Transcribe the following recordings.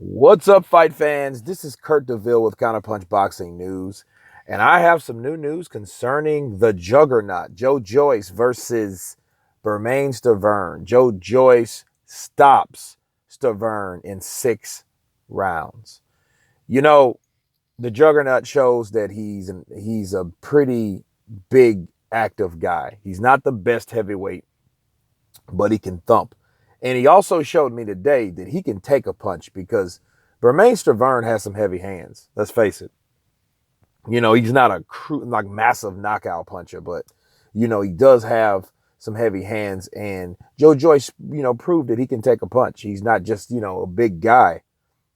What's up, fight fans? This is Kurt DeVille with Counterpunch Boxing News, and I have some new news concerning the juggernaut, Joyce versus Bermane Stiverne. Joyce stops Stiverne in 6 rounds. You know, the juggernaut shows that he's a pretty big, active guy. He's not the best heavyweight, but he can thump. And he also showed me today that he can take a punch because Bermane Stiverne has some heavy hands. Let's face it. He's not a massive knockout puncher, but he does have some heavy hands. And Joyce, proved that he can take a punch. He's not just a big guy,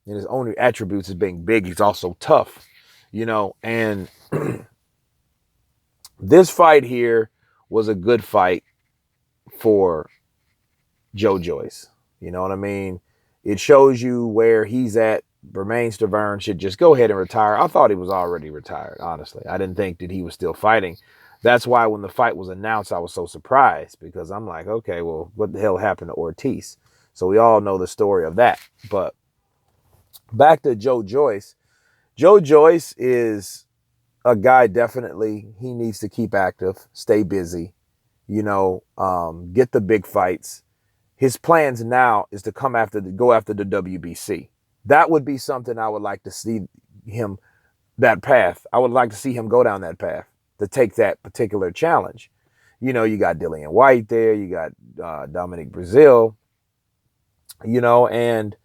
and his only attributes is being big. He's also tough, And this fight here was a good fight for Joyce. You know what I mean? It shows you where he's at. Bermane Stiverne should just go ahead and retire. I thought he was already retired, honestly. I didn't think that he was still fighting. That's why when the fight was announced, I was so surprised because I'm like, okay, well, what the hell happened to Ortiz? So we all know the story of that. But back to Joyce. Joyce is a guy, definitely, he needs to keep active, stay busy, get the big fights. His plans now is to go after the WBC. That would be something I would like to see him, that path. I would like to see him go down that path to take that particular challenge. You got Dillian White there. You got Dominic Brazil, and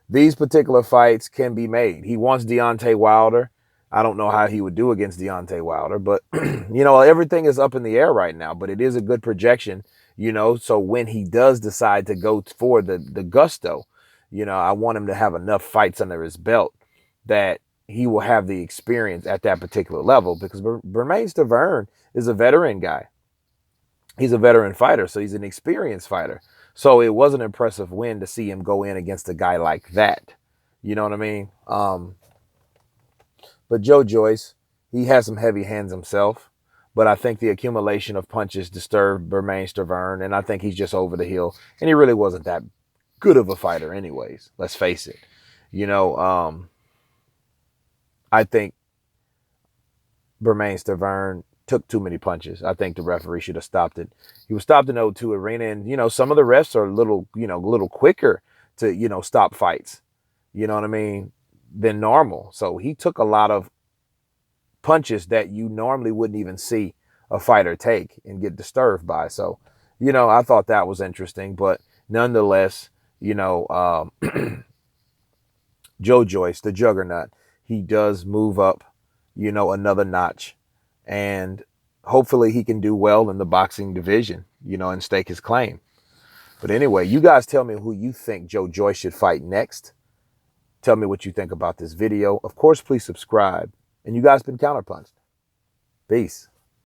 these particular fights can be made. He wants Deontay Wilder. I don't know how he would do against Deontay Wilder, but, everything is up in the air right now, but it is a good projection. So when he does decide to go for the gusto, I want him to have enough fights under his belt that he will have the experience at that particular level, because Bermane Stiverne is a veteran guy. He's a veteran fighter, so he's an experienced fighter. So it was an impressive win to see him go in against a guy like that. You know what I mean? But Joyce, he has some heavy hands himself. But I think the accumulation of punches disturbed Bermane Stiverne, and I think he's just over the hill. And he really wasn't that good of a fighter anyways. Let's face it. I think Bermane Stiverne took too many punches. I think the referee should have stopped it. He was stopped in O2 Arena, and, some of the refs are a little quicker to, stop fights. You know what I mean? Than normal. So he took a lot of punches that you normally wouldn't even see a fighter take and get disturbed by. So, I thought that was interesting, but nonetheless, Joyce, the juggernaut, he does move up, another notch, and hopefully he can do well in the boxing division, and stake his claim. But anyway, you guys tell me who you think Joyce should fight next. Tell me what you think about this video. Of course, please subscribe. And you guys been counterpunched. Peace.